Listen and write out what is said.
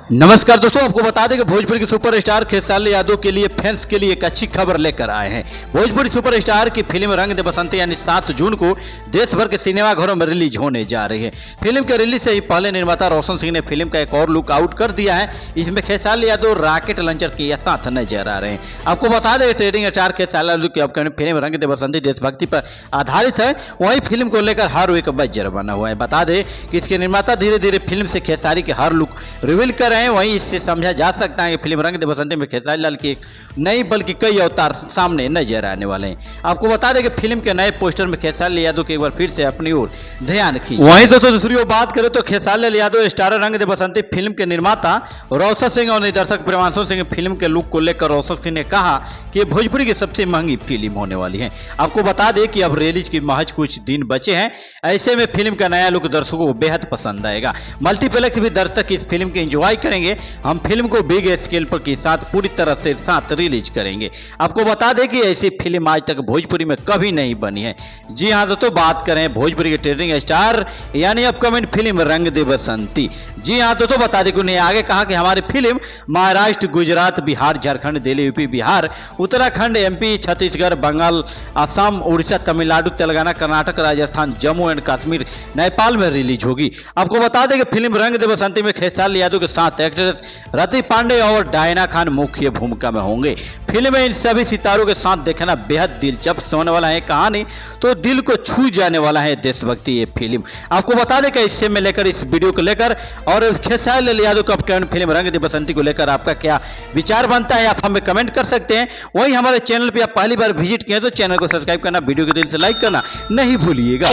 नमस्कार दोस्तों, आपको बता दें कि भोजपुरी के सुपरस्टार खेसारी यादव के लिए फैंस के लिए एक अच्छी खबर लेकर आए हैं। भोजपुरी सुपरस्टार की फिल्म रंग दे बसंती यानी 7 जून को देश भर के सिनेमाघरों में रिलीज होने जा रही है। फिल्म के रिलीज से ही पहले निर्माता रोशन सिंह ने फिल्म का एक और लुक आउट कर दिया है। इसमें खेसारी यादव रॉकेट लॉन्चर के साथ नजर आ रहे हैं। आपको बता दें ट्रेडिंग स्टार खेसारी यादव की अपकमिंग फिल्म रंग दे बसंती देशभक्ति पर आधारित है। वहीं फिल्म को लेकर हर एक बजर बना हुआ है। बता दें कि इसके निर्माता धीरे धीरे फिल्म से खेसारी के हर लुक रिवील कर रहे हैं। वहीं इससे समझा जा सकता है कि फिल्म रंग दे बसंती में खेसारी लाल की एक नई बल्कि कई अवतार सामने नजर आने वाले हैं। आपको बता दें कि फिल्म के नए पोस्टर में खेसारी यादव के एक बार फिर से अपनी ओर ध्यान खींचा। वहीं दोस्तों दूसरी ओर बात करें तो खेसारी यादव स्टारर रंग दे बसंती फिल्म के निर्माता रोशन सिंह और निर्देशक प्रियांशु सिंह फिल्म के लुक को लेकर रोशन सिंह ने कहा कि भोजपुरी की सबसे महंगी फिल्म होने वाली है। आपको बता दें कि अब रिलीज की महज कुछ दिन बचे हैं। ऐसे में फिल्म का नया लुक दर्शकों को बेहद पसंद आएगा। मल्टीप्लेक्स भी दर्शक इस फिल्म के एंजॉय करेंगे। हम फिल्म को बिग स्केल पर के साथ पूरी तरह से साथ रिलीज करेंगे। आपको बता दें कि ऐसी फिल्म आज तक भोजपुरी में कभी नहीं बनी है। जी हाँ दोस्तों, बात करें भोजपुरी के ट्रेंडिंग स्टार यानी अपकमिंग फिल्म रंग दे बसंती। जी हाँ दोस्तों, बता दें कि उन्हें आगे कहा कि हमारी film Maharashtra, Gujarat, Bihar, Jharkhand, Delhi, UP, Bihar, Uttarakhand, MP, Chhattisgarh, Bengal, Assam, Orissa, Tamil Nadu, Telangana, Karnataka, Rajasthan, Jammu and Kashmir, Nepal में रिलीज होगी। आपको बता दें कि फिल्म रंग दे बसंती में खेसारी यादव के साथ एक्ट्रेस रति पांडे और डायना खान मुख्य भूमिका में होंगे। फिल्म में इन सभी सितारों के साथ देखना बेहद दिलचस्प होने वाला है। कहानी तो दिल को छू जाने वाला है देशभक्ति ये फिल्म। आपको बता दें कि इससे में लेकर इस वीडियो को लेकर और खेसारी यादव की अपकमिंग फिल्म रंग दे बसंती को लेकर आपका क्या विचार बनता है, आप हमें कमेंट कर सकते हैं। वहीं हमारे चैनल पर आप पहली बार विजिट किए तो चैनल को सब्सक्राइब करना, वीडियो को दिल से लाइक करना नहीं भूलिएगा।